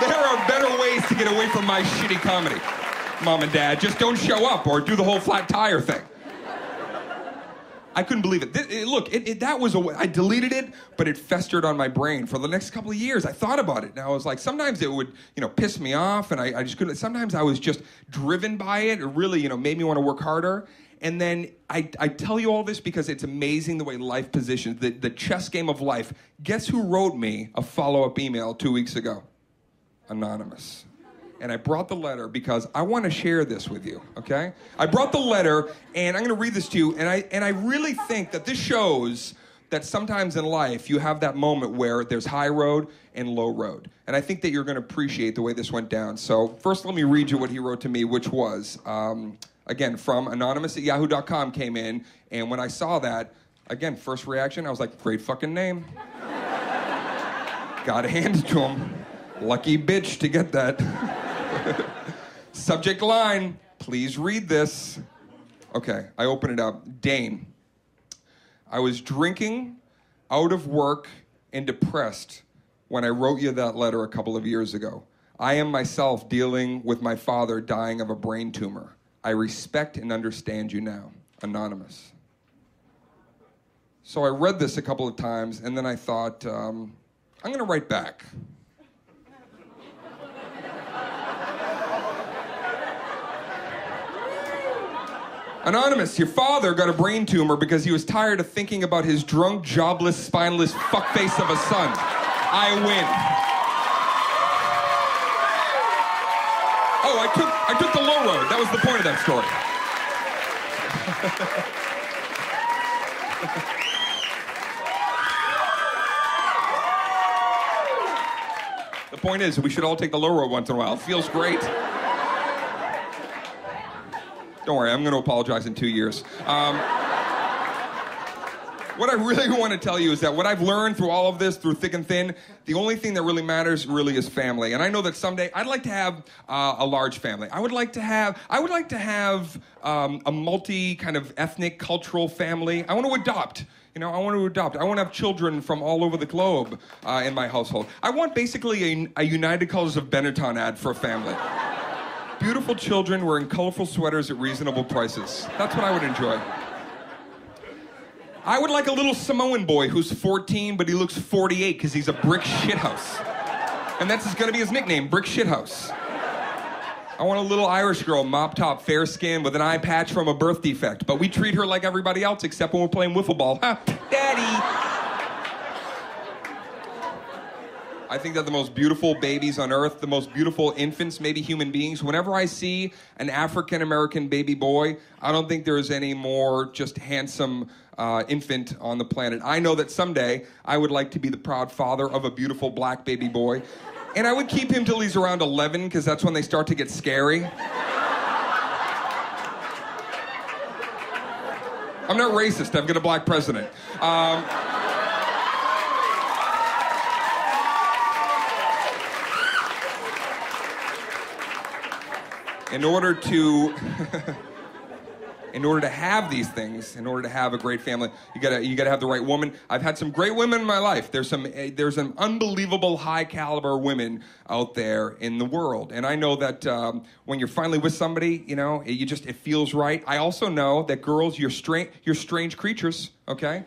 There are better ways to get away from my shitty comedy, Mom and Dad. Just don't show up or do the whole flat tire thing. I couldn't believe it. That was I deleted it, but it festered on my brain for the next couple of years. I thought about it, and I was like, sometimes it would, piss me off, and I just couldn't. Sometimes I was just driven by it. It really, made me want to work harder. And then I tell you all this because it's amazing the way life positions, the chess game of life. Guess who wrote me a follow-up email 2 weeks ago? Anonymous. And I brought the letter because I want to share this with you, okay? I brought the letter, and I'm going to read this to you, and I really think that this shows that sometimes in life you have that moment where there's high road and low road. And I think that you're going to appreciate the way this went down. So first let me read you what he wrote to me, which was, again, from anonymous@yahoo.com came in, and when I saw that, again, first reaction, I was like, great fucking name. Gotta hand it to him. Lucky bitch to get that. Subject line, please read this. Okay, I open it up. Dane, I was drinking, out of work, and depressed when I wrote you that letter a couple of years ago. I am myself dealing with my father dying of a brain tumor. I respect and understand you now. Anonymous. So I read this a couple of times, and then I thought, I'm going to write back. Anonymous, your father got a brain tumor because he was tired of thinking about his drunk, jobless, spineless fuckface of a son. I win. Oh, I took the low road. That was the point of that story. The point is, we should all take the low road once in a while. It feels great. Don't worry, I'm going to apologize in 2 years. What I really want to tell you is that what I've learned through all of this, through thick and thin, the only thing that really matters really is family. And I know that someday I'd like to have a large family. I would like to have a multi kind of ethnic, cultural family. I want to adopt. I want to adopt. I want to have children from all over the globe in my household. I want basically a United Colors of Benetton ad for a family. Beautiful children wearing colorful sweaters at reasonable prices. That's what I would enjoy. I would like a little Samoan boy who's 14, but he looks 48 because he's a brick shithouse. And that's going to be his nickname, Brick Shithouse. I want a little Irish girl, mop top, fair skin, with an eye patch from a birth defect. But we treat her like everybody else except when we're playing wiffle ball. Ha! Daddy! I think that the most beautiful babies on earth, the most beautiful infants, maybe human beings, whenever I see an African-American baby boy, I don't think there is any more just handsome infant on the planet. I know that someday I would like to be the proud father of a beautiful black baby boy. And I would keep him till he's around 11, because that's when they start to get scary. I'm not racist. I've got a black president. In order to have these things, in order to have a great family, you gotta have the right woman. I've had some great women in my life. There's some unbelievable high caliber women out there in the world, and I know that when you're finally with somebody, it feels right. I also know that girls, you're strange creatures. Okay.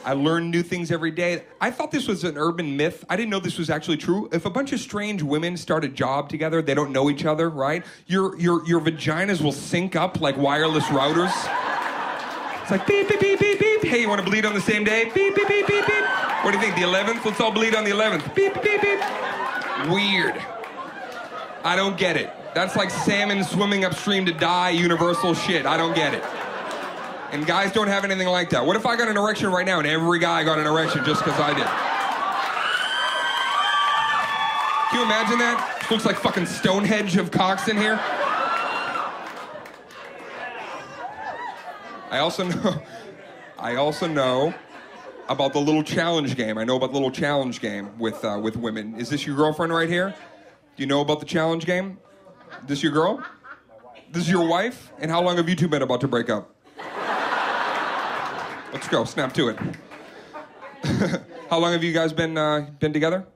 I learn new things every day. I thought this was an urban myth. I didn't know this was actually true. If a bunch of strange women start a job together, they don't know each other, right? Your vaginas will sync up like wireless routers. It's like beep, beep, beep, beep, beep. Hey, you want to bleed on the same day? Beep, beep, beep, beep, beep. What do you think, the 11th? Let's all bleed on the 11th. Beep, beep, beep. Weird. I don't get it. That's like salmon swimming upstream to die, universal shit. I don't get it. And guys don't have anything like that. What if I got an erection right now and every guy got an erection just because I did? Can you imagine that? This looks like fucking Stonehenge of cocks in here. I also know about the little challenge game. I know about the little challenge game with women. Is this your girlfriend right here? Do you know about the challenge game? This your girl? This is your wife? And how long have you two been about to break up? Let's go. Snap to it. How long have you guys been together?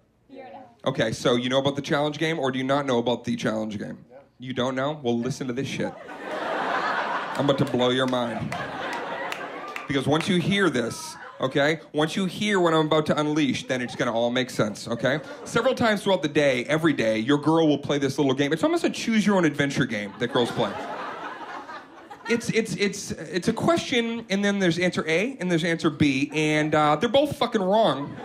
Okay, so you know about the challenge game, or do you not know about the challenge game? Yeah. You don't know? Well, listen to this shit. I'm about to blow your mind. Because once you hear this, okay, once you hear what I'm about to unleash, then it's gonna all make sense, okay? Several times throughout the day, every day, your girl will play this little game. It's almost a choose-your-own-adventure game that girls play. It's a question, and then there's answer A, and there's answer B, and they're both fucking wrong.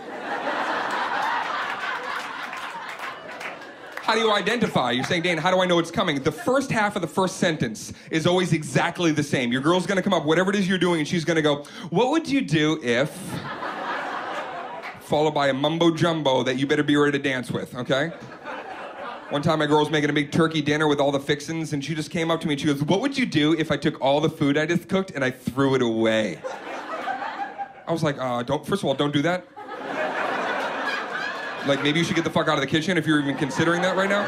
How do you identify? You're saying, Dane, how do I know it's coming? The first half of the first sentence is always exactly the same. Your girl's gonna come up, whatever it is you're doing, and she's gonna go, what would you do if... followed by a mumbo-jumbo that you better be ready to dance with, okay? One time my girl was making a big turkey dinner with all the fixins, and she just came up to me and she goes, what would you do if I took all the food I just cooked and I threw it away? I was like, first of all, don't do that. Like, maybe you should get the fuck out of the kitchen if you're even considering that right now.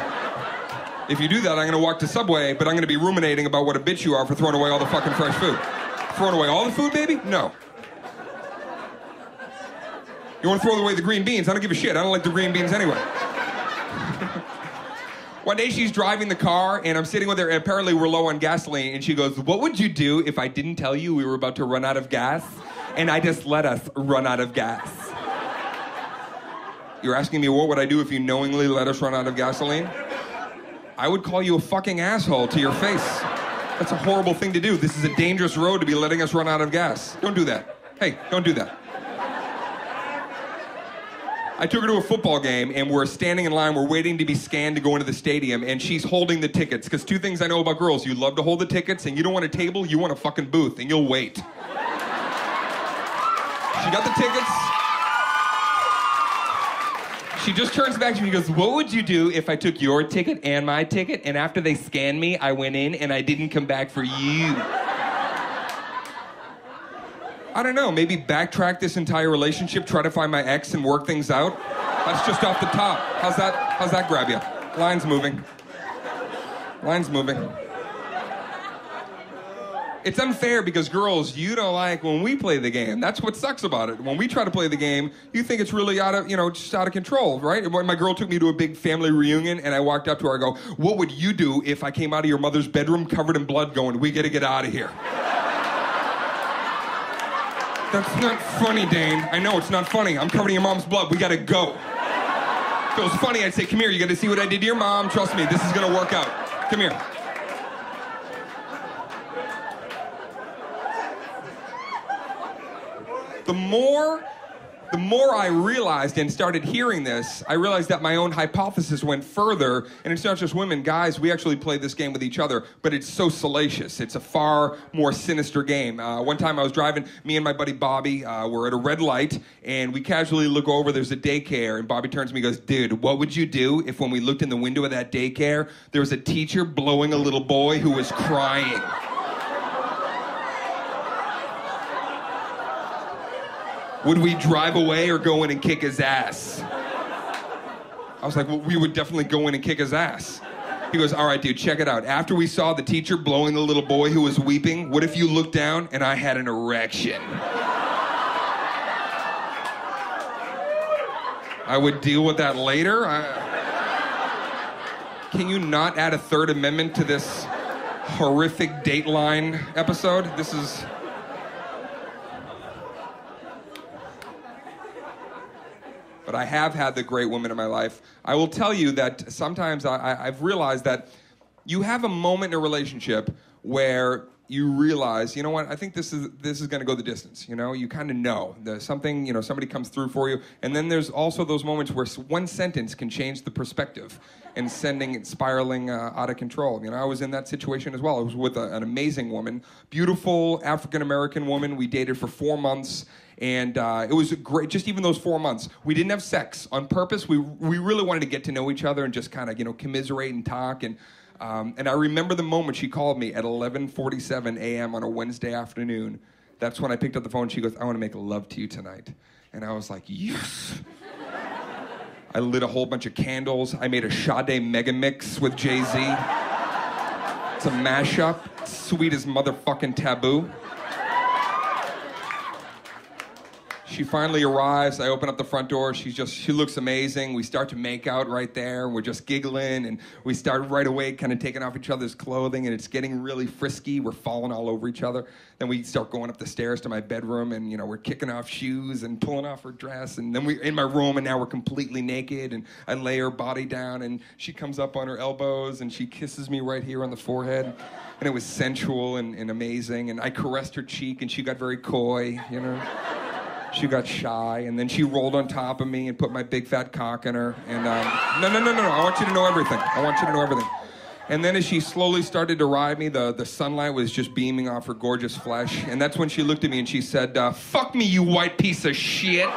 If you do that, I'm gonna walk to Subway, but I'm gonna be ruminating about what a bitch you are for throwing away all the fucking fresh food. Throwing away all the food, baby? No. You wanna throw away the green beans? I don't give a shit. I don't like the green beans anyway. One day she's driving the car, and I'm sitting with her, and apparently we're low on gasoline, and she goes, what would you do if I didn't tell you we were about to run out of gas, and I just let us run out of gas? You're asking me what would I do if you knowingly let us run out of gasoline? I would call you a fucking asshole to your face. That's a horrible thing to do. This is a dangerous road to be letting us run out of gas. Don't do that. Hey, don't do that. I took her to a football game, and we're standing in line. We're waiting to be scanned to go into the stadium, and she's holding the tickets. Because two things I know about girls. You love to hold the tickets, and you don't want a table, you want a fucking booth, and you'll wait. She got the tickets. She just turns back to me and goes, what would you do if I took your ticket and my ticket, and after they scanned me, I went in, and I didn't come back for you? I don't know, maybe backtrack this entire relationship, try to find my ex and work things out? That's just off the top. How's that grab you? Line's moving. Line's moving. It's unfair because girls, you don't like when we play the game. That's what sucks about it. When we try to play the game, you think it's really just out of control, right? When my girl took me to a big family reunion and I walked up to her, I go, what would you do if I came out of your mother's bedroom covered in blood going, we gotta get out of here? That's not funny, Dane. I know it's not funny. I'm covered in your mom's blood. We gotta go. If it was funny, I'd say, come here, you gotta see what I did to your mom. Trust me, this is gonna work out. Come here. The more I realized and started hearing this, I realized that my own hypothesis went further, and it's not just women. Guys, we actually play this game with each other, but it's so salacious. It's a far more sinister game. One time I was driving, me and my buddy Bobby, we're at a red light, and we casually look over, there's a daycare, and Bobby turns to me and goes, dude, what would you do if when we looked in the window of that daycare, there was a teacher blowing a little boy who was crying? Would we drive away or go in and kick his ass? I was like, well, we would definitely go in and kick his ass. He goes, all right, dude, check it out. After we saw the teacher blowing the little boy who was weeping, what if you looked down and I had an erection? I would deal with that later. Can you not add a Third Amendment to this horrific Dateline episode? This is... But I have had the great women in my life. I will tell you that sometimes I've realized that you have a moment in a relationship where you realize, you know what, I think this is going to go the distance. You know, you kind of know. There's something, somebody comes through for you. And then there's also those moments where one sentence can change the perspective and sending it spiraling out of control. I was in that situation as well. I was with an amazing woman, beautiful African-American woman. We dated for 4 months. And it was great, just even those 4 months. We didn't have sex on purpose. We really wanted to get to know each other and just kind of, commiserate and talk. And I remember the moment she called me at 11:47 a.m. on a Wednesday afternoon. That's when I picked up the phone. She goes, I want to make love to you tonight. And I was like, yes. I lit a whole bunch of candles. I made a Sade mega mix with Jay-Z. It's a mashup. Sweet as motherfucking Taboo. She finally arrives. I open up the front door. She looks amazing. We start to make out right there. We're just giggling, and we start right away kind of taking off each other's clothing, and it's getting really frisky. We're falling all over each other. Then we start going up the stairs to my bedroom, and, you know, we're kicking off shoes and pulling off her dress. And then we're in my room, and now we're completely naked, and I lay her body down, and she comes up on her elbows, and she kisses me right here on the forehead. And it was sensual and amazing. And I caressed her cheek, and she got very coy, you know. She got shy, and then she rolled on top of me and put my big fat cock in her. And no. I want you to know everything. I want you to know everything. And then as she slowly started to ride me, the sunlight was just beaming off her gorgeous flesh. And that's when she looked at me and she said, "Fuck me, you white piece of shit."